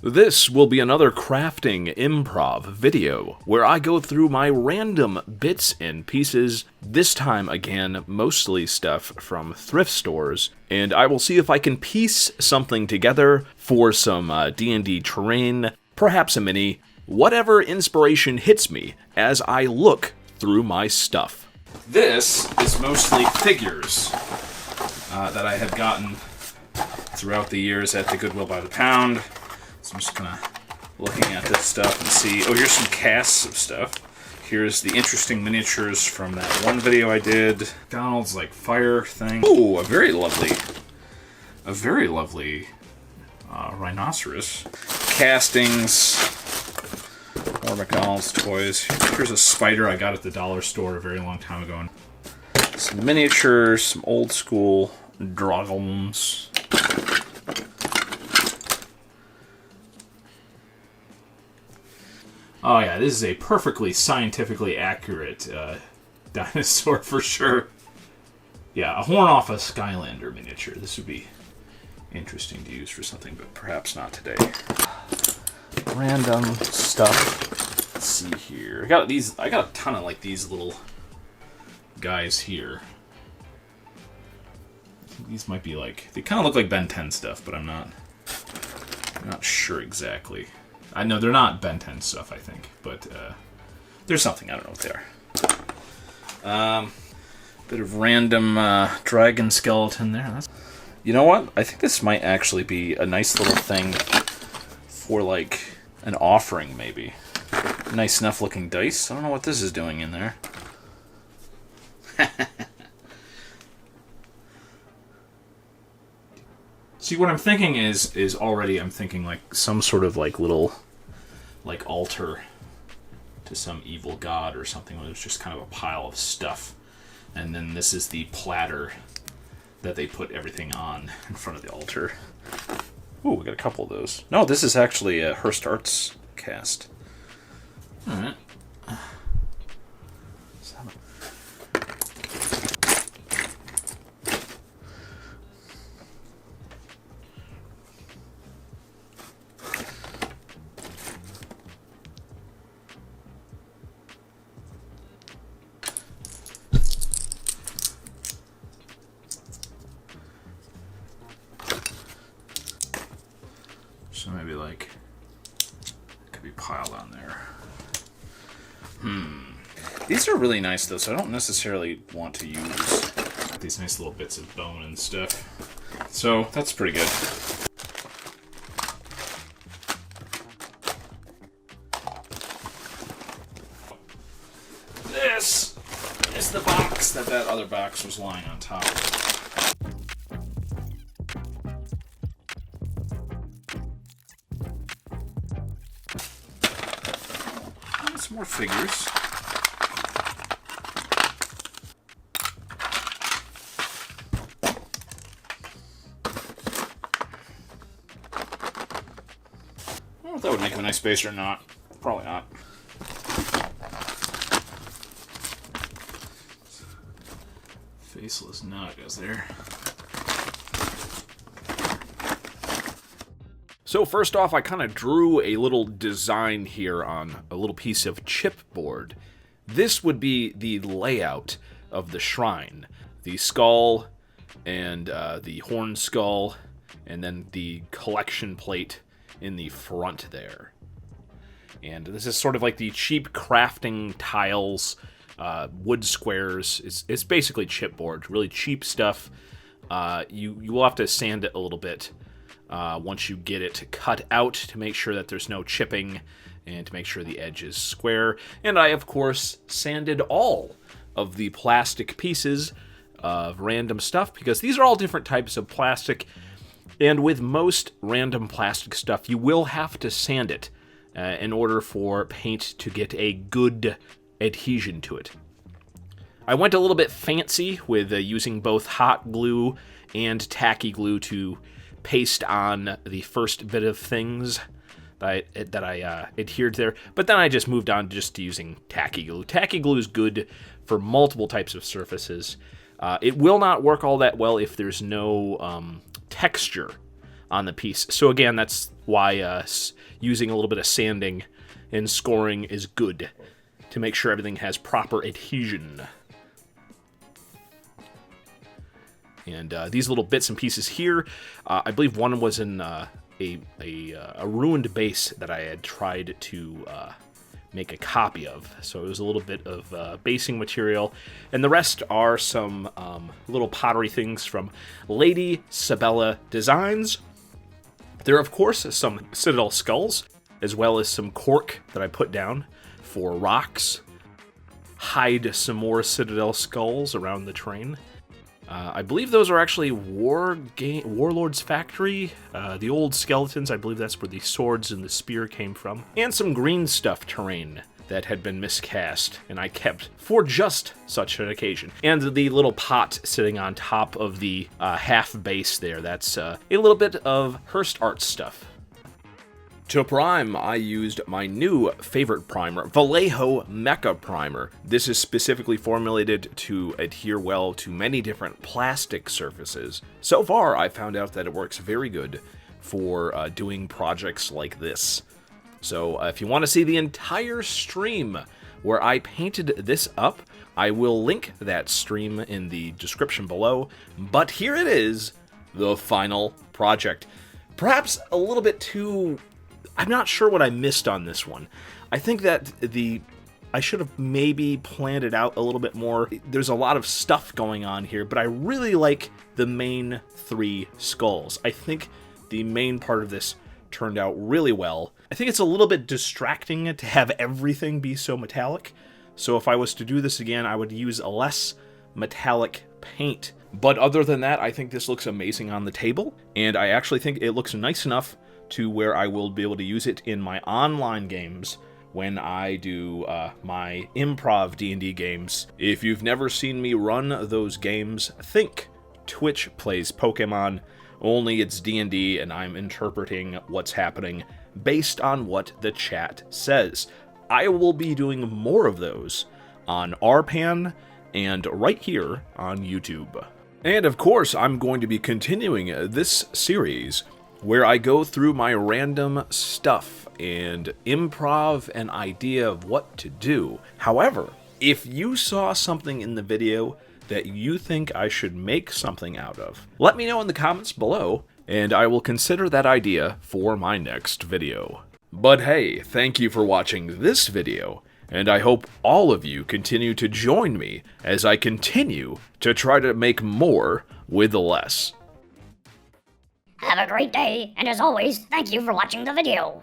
This will be another crafting improv video where I go through my random bits and pieces, this time again mostly stuff from thrift stores, and I will see if I can piece something together for some D&D terrain, perhaps a mini, whatever inspiration hits me as I look through my stuff. This is mostly figures that I have gotten throughout the years at the Goodwill by the pound. So I'm just kind of looking at this stuff and see, oh, here's some casts of stuff. Here's the interesting miniatures from that one video I did. Donald's like fire thing. Oh, a very lovely rhinoceros. Castings. More McDonald's toys. Here's a spider I got at the dollar store a very long time ago. Some miniatures, some old school dragons. Oh yeah, this is a perfectly scientifically accurate dinosaur for sure. Yeah, a horn off a Skylander miniature. This would be interesting to use for something, but perhaps not today. Random stuff. Let's see here. I got a ton of like these little guys here. These might be like, they kind of look like Ben 10 stuff, but I'm not sure exactly. I know they're not Ben 10 stuff, I think, but there's something. I don't know what they are. Bit of random dragon skeleton there. You know what? I think this might actually be a nice little thing for, like, an offering, maybe. Nice enough-looking dice. I don't know what this is doing in there. See, what I'm thinking is already I'm thinking like some sort of like little like altar to some evil god or something where there's just kind of a pile of stuff. And then this is the platter that they put everything on in front of the altar. Ooh, we got a couple of those. No, this is actually a Hearst Arts cast. Alright. So maybe like it could be piled on there. These are really nice though, so I don't necessarily want to use these nice little bits of bone and stuff. So that's pretty good. This is the box that other box was lying on top of. Some more figures. I don't know if that would make a nice base or not. Probably not. Faceless Nagas there. So first off, I kind of drew a little design here on a little piece of chipboard. This would be the layout of the shrine. The skull and the horn skull, and then the collection plate in the front there. And this is sort of like the cheap crafting tiles, wood squares. It's basically chipboard, really cheap stuff. You will have to sand it a little bit. Once you get it cut out to make sure that there's no chipping and to make sure the edge is square. And I, of course, sanded all of the plastic pieces of random stuff because these are all different types of plastic. And with most random plastic stuff, you will have to sand it in order for paint to get a good adhesion to it. I went a little bit fancy with using both hot glue and tacky glue to paste on the first bit of things that I adhered there, but then I just moved on just to using tacky glue. Tacky glue is good for multiple types of surfaces. It will not work all that well if there's no texture on the piece. So again, that's why using a little bit of sanding and scoring is good, to make sure everything has proper adhesion. And these little bits and pieces here, I believe one was in a ruined base that I had tried to make a copy of. So it was a little bit of basing material. And the rest are some little pottery things from Lady Sabella Designs. There are, of course, some Citadel skulls, as well as some cork that I put down for rocks. Hide some more Citadel skulls around the train. I believe those are actually Warlord's Factory. The old skeletons, I believe that's where the swords and the spear came from. And some green stuff terrain that had been miscast, and I kept for just such an occasion. And the little pot sitting on top of the half base there, that's a little bit of Hearst Art stuff. To prime, I used my new favorite primer, Vallejo Mecha Primer. This is specifically formulated to adhere well to many different plastic surfaces. So far, I found out that it works very good for doing projects like this. So if you want to see the entire stream where I painted this up, I will link that stream in the description below. But here it is, the final project. Perhaps a little bit too... I'm not sure what I missed on this one. I think that I should have maybe planned it out a little bit more. There's a lot of stuff going on here, but I really like the main 3 skulls. I think the main part of this turned out really well. I think it's a little bit distracting to have everything be so metallic. So if I was to do this again, I would use a less metallic paint. But other than that, I think this looks amazing on the table, and I actually think it looks nice enough to where I will be able to use it in my online games when I do my improv D&D games. If you've never seen me run those games, think Twitch plays Pokemon, only it's D&D and I'm interpreting what's happening based on what the chat says. I will be doing more of those on RPAN and right here on YouTube. And of course, I'm going to be continuing this series where I go through my random stuff and improv an idea of what to do. However, if you saw something in the video that you think I should make something out of, let me know in the comments below, and I will consider that idea for my next video. But hey, thank you for watching this video, and I hope all of you continue to join me as I continue to try to make more with less. Have a great day, and as always, thank you for watching the video.